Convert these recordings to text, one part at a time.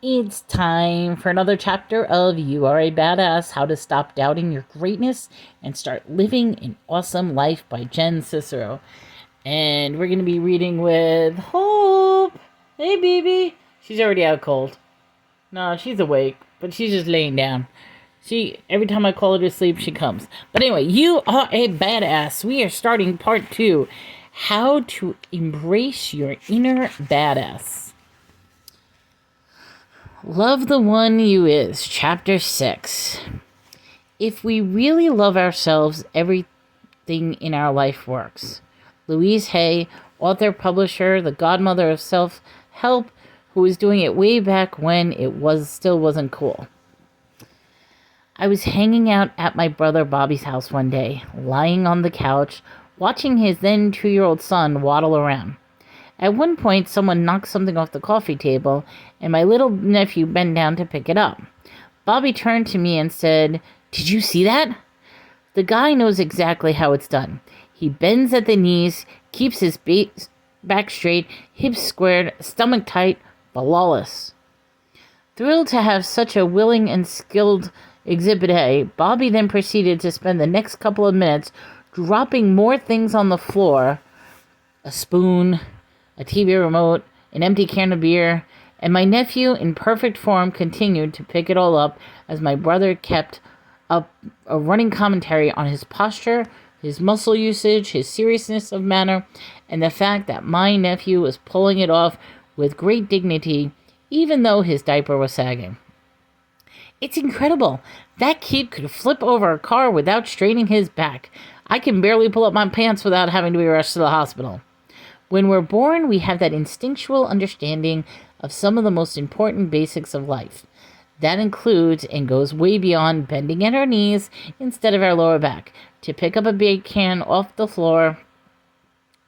It's time for another chapter of You Are a Badass, How to Stop Doubting Your Greatness and Start Living an Awesome Life by Jen Cicero. And we're going to be reading with Hope. Hey, baby. She's already out cold. No, she's awake, but she's just laying down. Every time I call her to sleep, she comes. But anyway, You Are a Badass. We are starting part 2. How to Embrace Your Inner Badass. Love the One You Is, Chapter 6. If we really love ourselves, everything in our life works. Louise Hay, author, publisher, the godmother of self-help, who was doing it way back when it still wasn't cool. I was hanging out at my brother Bobby's house one day, lying on the couch, watching his then 2-year-old son waddle around. At one point, someone knocked something off the coffee table, and my little nephew bent down to pick it up. Bobby turned to me and said, "Did you see that?" The guy knows exactly how it's done. He bends at the knees, keeps his back straight, hips squared, stomach tight, flawless. Thrilled to have such a willing and skilled Exhibit A, Bobby then proceeded to spend the next couple of minutes dropping more things on the floor: a spoon, a TV remote, an empty can of beer, and my nephew, in perfect form, continued to pick it all up as my brother kept up a running commentary on his posture, his muscle usage, his seriousness of manner, and the fact that my nephew was pulling it off with great dignity, even though his diaper was sagging. It's incredible. That kid could flip over a car without straining his back. I can barely pull up my pants without having to be rushed to the hospital. When we're born, we have that instinctual understanding of some of the most important basics of life. That includes and goes way beyond bending at our knees instead of our lower back to pick up a big can off the floor.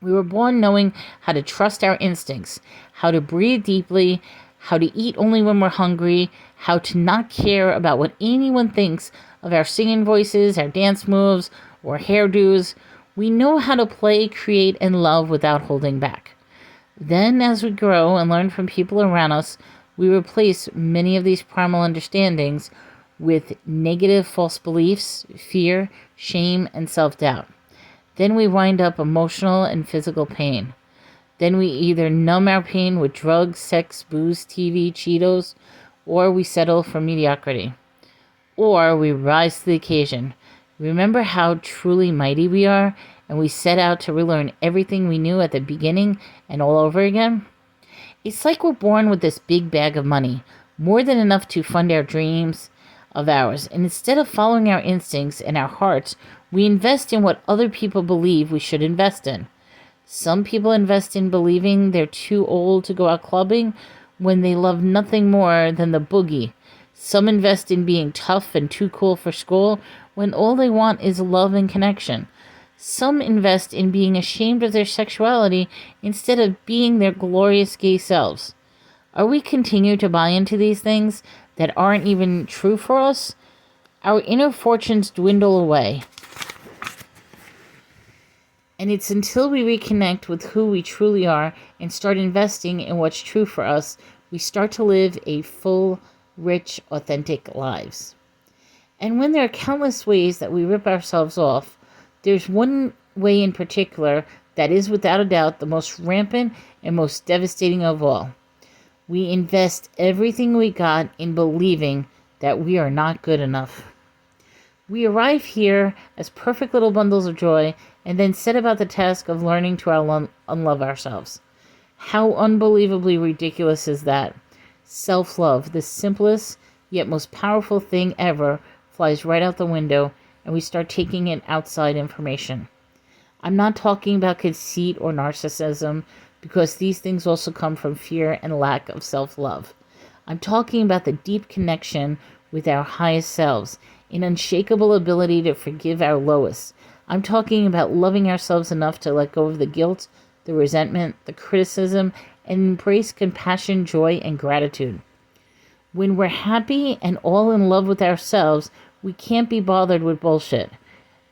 We were born knowing how to trust our instincts, how to breathe deeply, how to eat only when we're hungry, how to not care about what anyone thinks of our singing voices, our dance moves, or hairdos. We know how to play, create, and love without holding back. Then, as we grow and learn from people around us, we replace many of these primal understandings with negative false beliefs, fear, shame, and self-doubt. Then we wind up emotional and physical pain. Then we either numb our pain with drugs, sex, booze, TV, Cheetos, or we settle for mediocrity. Or we rise to the occasion. Remember how truly mighty we are, and we set out to relearn everything we knew at the beginning and all over again? It's like we're born with this big bag of money, more than enough to fund our dreams of ours, and instead of following our instincts and our hearts, we invest in what other people believe we should invest in. Some people invest in believing they're too old to go out clubbing when they love nothing more than the boogie. Some invest in being tough and too cool for school when all they want is love and connection. Some invest in being ashamed of their sexuality instead of being their glorious gay selves. Are we continue to buy into these things that aren't even true for us? Our inner fortunes dwindle away. And it's until we reconnect with who we truly are and start investing in what's true for us, we start to live a full, rich, authentic lives. And when there are countless ways that we rip ourselves off, there's one way in particular that is without a doubt the most rampant and most devastating of all. We invest everything we got in believing that we are not good enough. We arrive here as perfect little bundles of joy and then set about the task of learning to unlove ourselves. How unbelievably ridiculous is that? Self-love, the simplest yet most powerful thing ever, flies right out the window, and we start taking in outside information. I'm not talking about conceit or narcissism, because these things also come from fear and lack of self-love. I'm talking about the deep connection with our highest selves, an unshakable ability to forgive our lowest. I'm talking about loving ourselves enough to let go of the guilt, the resentment, the criticism, and embrace compassion, joy, and gratitude. When we're happy and all in love with ourselves, we can't be bothered with bullshit,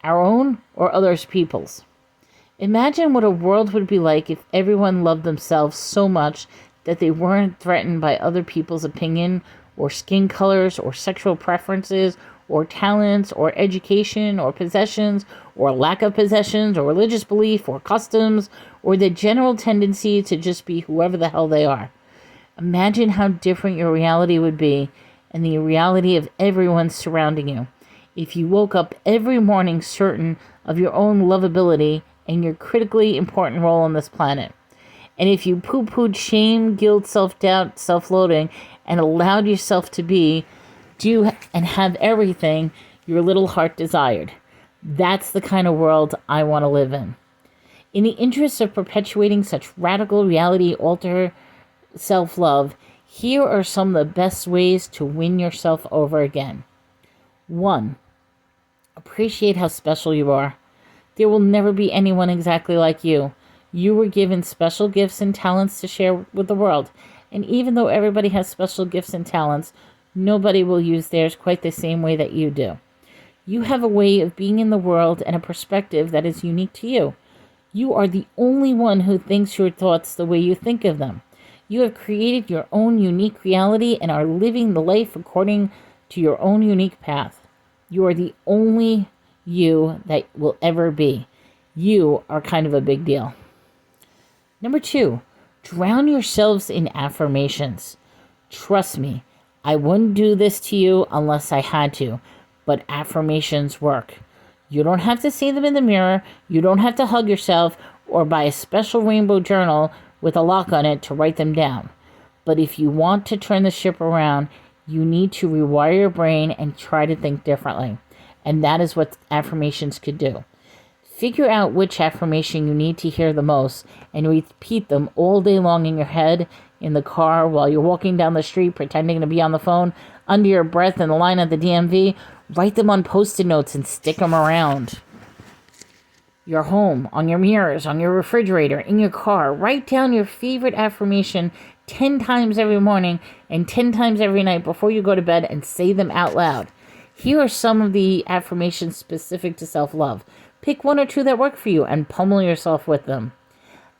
our own or others' people's. Imagine what a world would be like if everyone loved themselves so much that they weren't threatened by other people's opinion or skin colors or sexual preferences or talents or education or possessions or lack of possessions or religious belief or customs or the general tendency to just be whoever the hell they are. Imagine how different your reality would be and the reality of everyone surrounding you if you woke up every morning certain of your own lovability and your critically important role on this planet. And if you poo-pooed shame, guilt, self-doubt, self-loathing, and allowed yourself to be, do, and have everything your little heart desired. That's the kind of world I want to live in. In the interest of perpetuating such radical reality alter self-love, here are some of the best ways to win yourself over again. 1. Appreciate how special you are. There will never be anyone exactly like you. You were given special gifts and talents to share with the world. And even though everybody has special gifts and talents, nobody will use theirs quite the same way that you do. You have a way of being in the world and a perspective that is unique to you. You are the only one who thinks your thoughts the way you think of them. You have created your own unique reality and are living the life according to your own unique path. You are the only you that will ever be. You are kind of a big deal. Number 2, drown yourselves in affirmations. Trust me, I wouldn't do this to you unless I had to, but affirmations work. You don't have to say them in the mirror, you don't have to hug yourself or buy a special rainbow journal with a lock on it to write them down. But if you want to turn the ship around, you need to rewire your brain and try to think differently. And that is what affirmations could do. Figure out which affirmation you need to hear the most and repeat them all day long in your head, in the car, while you're walking down the street pretending to be on the phone, under your breath in the line at the DMV. Write them on Post-it notes and stick them around your home, on your mirrors, on your refrigerator, in your car. Write down your favorite affirmation 10 times every morning and 10 times every night before you go to bed and say them out loud. Here are some of the affirmations specific to self-love. Pick 1 or 2 that work for you and pummel yourself with them.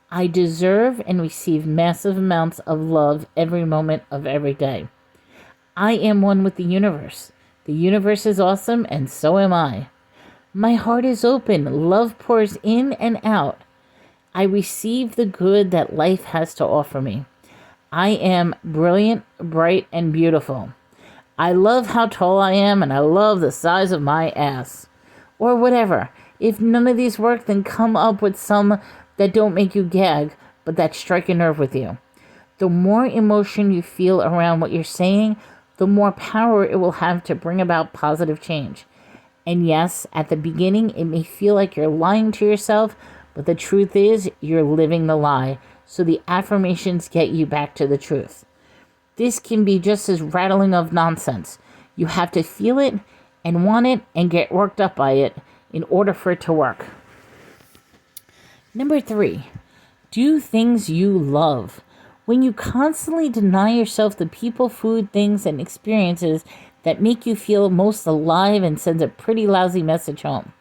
I deserve and receive massive amounts of love every moment of every day. I am one with the universe. The universe is awesome and so am I. My heart is open. Love pours in and out. I receive the good that life has to offer me. I am brilliant, bright, and beautiful. I love how tall I am and I love the size of my ass. Or whatever. If none of these work, then come up with some that don't make you gag, but that strike a nerve with you. The more emotion you feel around what you're saying, the more power it will have to bring about positive change. And yes, at the beginning, it may feel like you're lying to yourself, but the truth is you're living the lie. So the affirmations get you back to the truth. This can be just as rattling of nonsense. You have to feel it and want it and get worked up by it in order for it to work. Number 3, do things you love. When you constantly deny yourself the people, food, things, and experiences that make you feel most alive and sends a pretty lousy message home.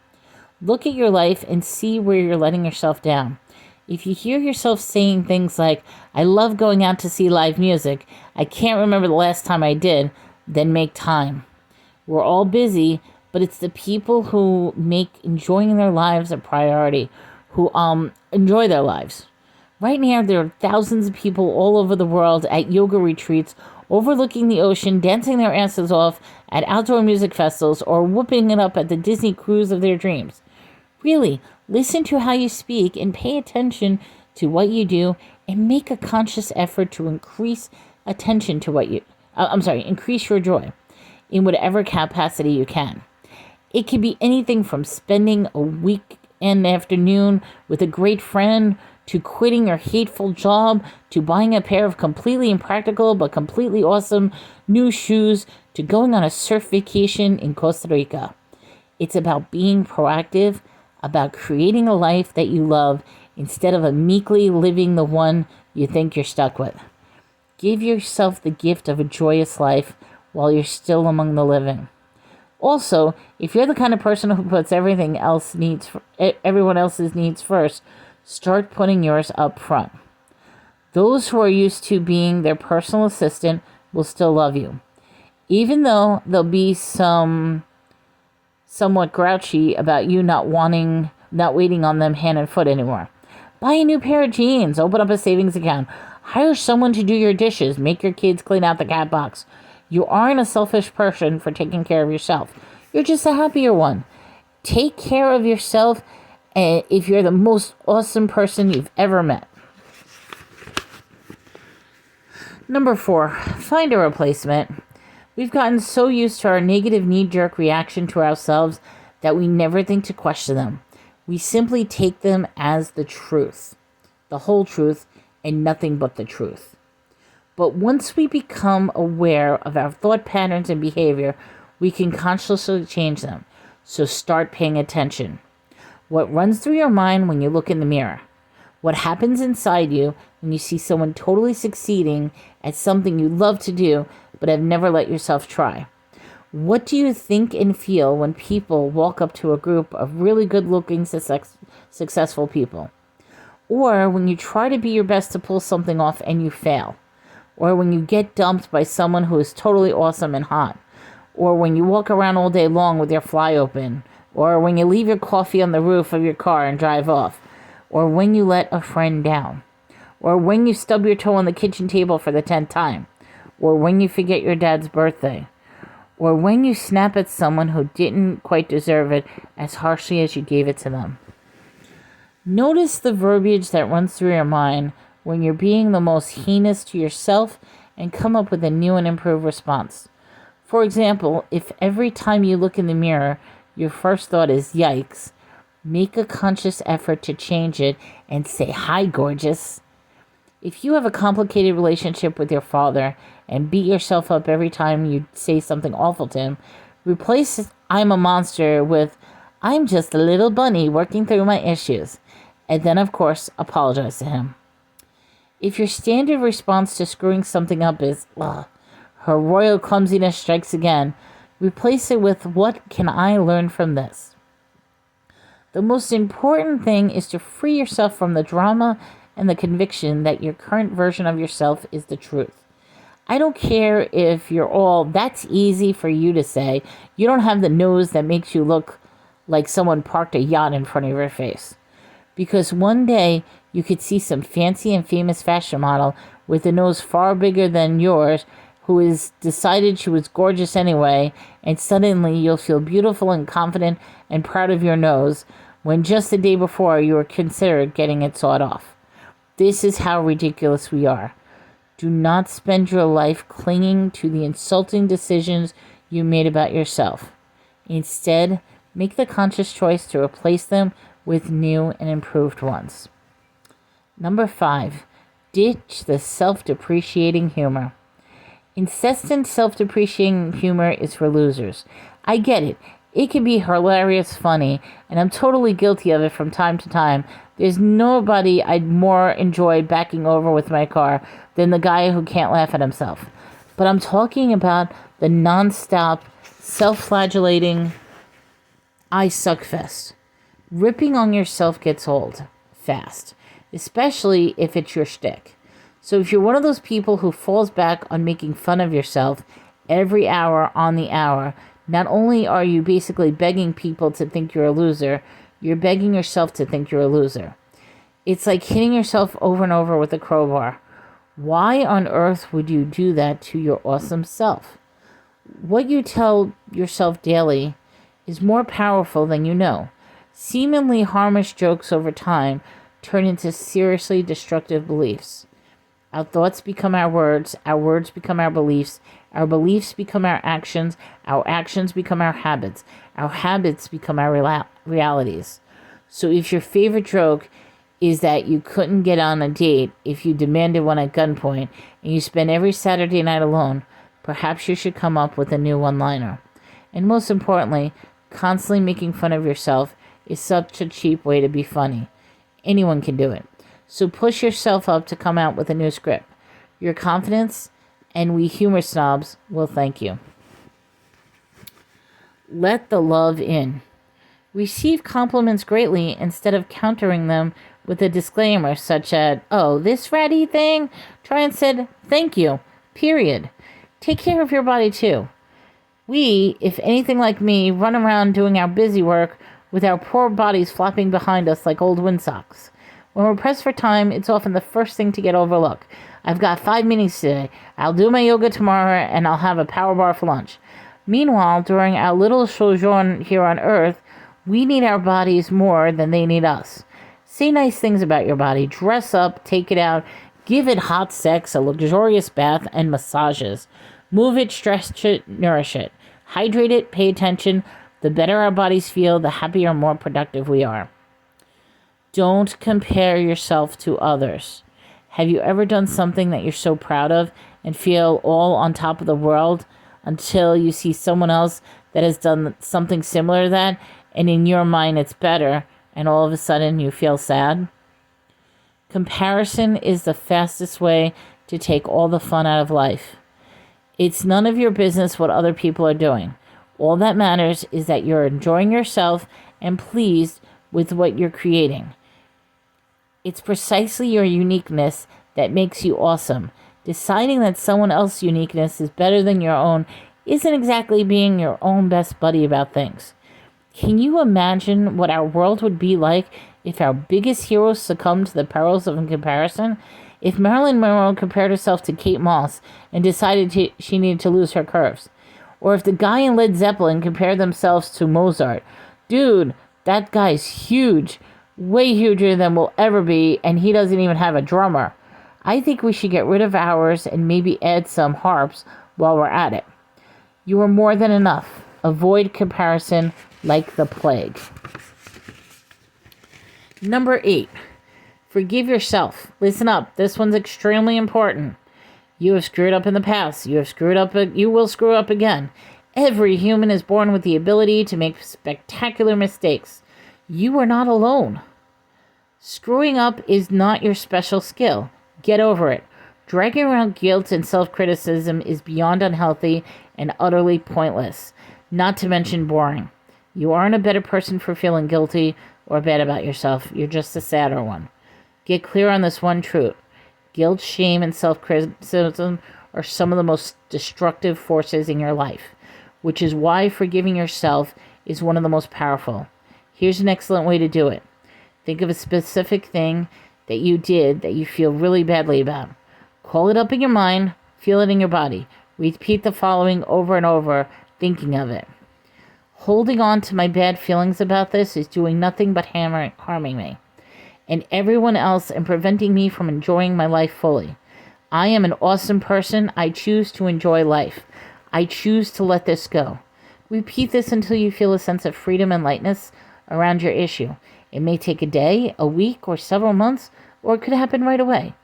Look at your life and see where you're letting yourself down. If you hear yourself saying things like, I love going out to see live music, I can't remember the last time I did, then make time. We're all busy, but it's the people who make enjoying their lives a priority, who enjoy their lives. Right now, there are thousands of people all over the world at yoga retreats, overlooking the ocean, dancing their asses off at outdoor music festivals, or whooping it up at the Disney cruise of their dreams. Really, listen to how you speak and pay attention to what you do and make a conscious effort to increase attention to what you... increase your joy in whatever capacity you can. It could be anything from spending a weekend afternoon with a great friend, to quitting your hateful job, to buying a pair of completely impractical but completely awesome new shoes, to going on a surf vacation in Costa Rica. It's about being proactive, about creating a life that you love instead of meekly living the one you think you're stuck with. Give yourself the gift of a joyous life while you're still among the living. Also, if you're the kind of person who puts everyone else's needs first, start putting yours up front. Those who are used to being their personal assistant will still love you, even though they'll be somewhat grouchy about you not waiting on them hand and foot anymore. Buy a new pair of jeans, open up a savings account, hire someone to do your dishes, make your kids clean out the cat box. You aren't a selfish person for taking care of yourself. You're just a happier one. Take care of yourself if you're the most awesome person you've ever met. Number 4, find a replacement. We've gotten so used to our negative knee-jerk reaction to ourselves that we never think to question them. We simply take them as the truth, the whole truth, and nothing but the truth. But once we become aware of our thought patterns and behavior, we can consciously change them. So start paying attention. What runs through your mind when you look in the mirror? What happens inside you when you see someone totally succeeding at something you love to do but have never let yourself try? What do you think and feel when people walk up to a group of really good-looking, successful people? Or when you try to be your best to pull something off and you fail? Or when you get dumped by someone who is totally awesome and hot? Or when you walk around all day long with your fly open? Or when you leave your coffee on the roof of your car and drive off? Or when you let a friend down? Or when you stub your toe on the kitchen table for the 10th time? Or when you forget your dad's birthday? Or when you snap at someone who didn't quite deserve it as harshly as you gave it to them? Notice the verbiage that runs through your mind when you're being the most heinous to yourself and come up with a new and improved response. For example, if every time you look in the mirror, your first thought is, yikes, make a conscious effort to change it and say, hi, gorgeous. If you have a complicated relationship with your father and beat yourself up every time you say something awful to him, replace I'm a monster with I'm just a little bunny working through my issues. And then, of course, apologize to him. If your standard response to screwing something up is, ugh, her royal clumsiness strikes again, replace it with, what can I learn from this? The most important thing is to free yourself from the drama and the conviction that your current version of yourself is the truth. I don't care if you're all, that's easy for you to say. You don't have the nose that makes you look like someone parked a yacht in front of your face. Because one day you could see some fancy and famous fashion model with a nose far bigger than yours who has decided she was gorgeous anyway, and suddenly you'll feel beautiful and confident and proud of your nose when just the day before you were considered getting it sawed off. This is how ridiculous we are. Do not spend your life clinging to the insulting decisions you made about yourself. Instead, make the conscious choice to replace them with new and improved ones. Number 5, ditch the self-depreciating humor. Incessant self-depreciating humor is for losers. I get it. It can be hilarious funny, and I'm totally guilty of it from time to time. There's nobody I'd more enjoy backing over with my car than the guy who can't laugh at himself. But I'm talking about the non-stop, self-flagellating I suck fest. Ripping on yourself gets old fast, especially if it's your shtick. So if you're one of those people who falls back on making fun of yourself every hour on the hour, not only are you basically begging people to think you're a loser, you're begging yourself to think you're a loser. It's like hitting yourself over and over with a crowbar. Why on earth would you do that to your awesome self? What you tell yourself daily is more powerful than you know. Seemingly harmless jokes over time turn into seriously destructive beliefs. Our thoughts become our words become our beliefs become our actions become our habits become our realities. So if your favorite joke is that you couldn't get on a date if you demanded one at gunpoint and you spend every Saturday night alone, perhaps you should come up with a new one-liner. And most importantly, constantly making fun of yourself is such a cheap way to be funny. Anyone can do it. So push yourself up to come out with a new script. Your confidence and we humor snobs will thank you. Let the love in. Receive compliments greatly instead of countering them with a disclaimer such as, "Oh, this ratty thing?" Try and say, "Thank you. Period." Take care of your body too. We, if anything like me, run around doing our busy work with our poor bodies flopping behind us like old windsocks. When we're pressed for time, it's often the first thing to get overlooked. I've got 5 meetings today. I'll do my yoga tomorrow, and I'll have a power bar for lunch. Meanwhile, during our little sojourn here on Earth, we need our bodies more than they need us. Say nice things about your body. Dress up, take it out, give it hot sex, a luxurious bath, and massages. Move it, stretch it, nourish it. Hydrate it, pay attention. The better our bodies feel, the happier and more productive we are. Don't compare yourself to others. Have you ever done something that you're so proud of and feel all on top of the world until you see someone else that has done something similar to that, and in your mind it's better, and all of a sudden you feel sad? Comparison is the fastest way to take all the fun out of life. It's none of your business what other people are doing. All that matters is that you're enjoying yourself and pleased with what you're creating. It's precisely your uniqueness that makes you awesome. Deciding that someone else's uniqueness is better than your own isn't exactly being your own best buddy about things. Can you imagine what our world would be like if our biggest heroes succumbed to the perils of comparison? If Marilyn Monroe compared herself to Kate Moss and decided she needed to lose her curves? Or if the guy in Led Zeppelin compared themselves to Mozart? Dude, that guy's huge. Way huger than we'll ever be, and he doesn't even have a drummer. I think we should get rid of ours and maybe add some harps while we're at it. You are more than enough. Avoid comparison like the plague. Number 8. Forgive yourself. Listen up. This one's extremely important. You have screwed up in the past. You will screw up again. Every human is born with the ability to make spectacular mistakes. You are not alone. Screwing up is not your special skill. Get over it. Dragging around guilt and self-criticism is beyond unhealthy and utterly pointless, not to mention boring. You aren't a better person for feeling guilty or bad about yourself. You're just a sadder one. Get clear on this one truth. Guilt, shame, and self-criticism are some of the most destructive forces in your life, which is why forgiving yourself is one of the most powerful. Here's an excellent way to do it. Think of a specific thing that you did that you feel really badly about. Call it up in your mind, feel it in your body. Repeat the following over and over, thinking of it. Holding on to my bad feelings about this is doing nothing but harming me and everyone else and preventing me from enjoying my life fully. I am an awesome person. I choose to enjoy life. I choose to let this go. Repeat this until you feel a sense of freedom and lightness around your issue. It may take a day, a week, or several months, or it could happen right away.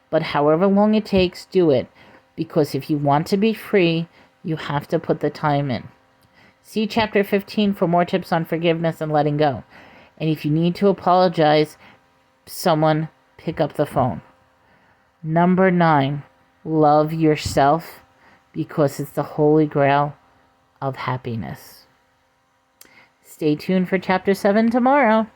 But however long it takes, do it, because if you want to be free, you have to put the time in. See Chapter 15 for more tips on forgiveness and letting go. And if you need to apologize, someone pick up the phone. Number 9, love yourself, because it's the holy grail of happiness. Stay tuned for Chapter 7 tomorrow.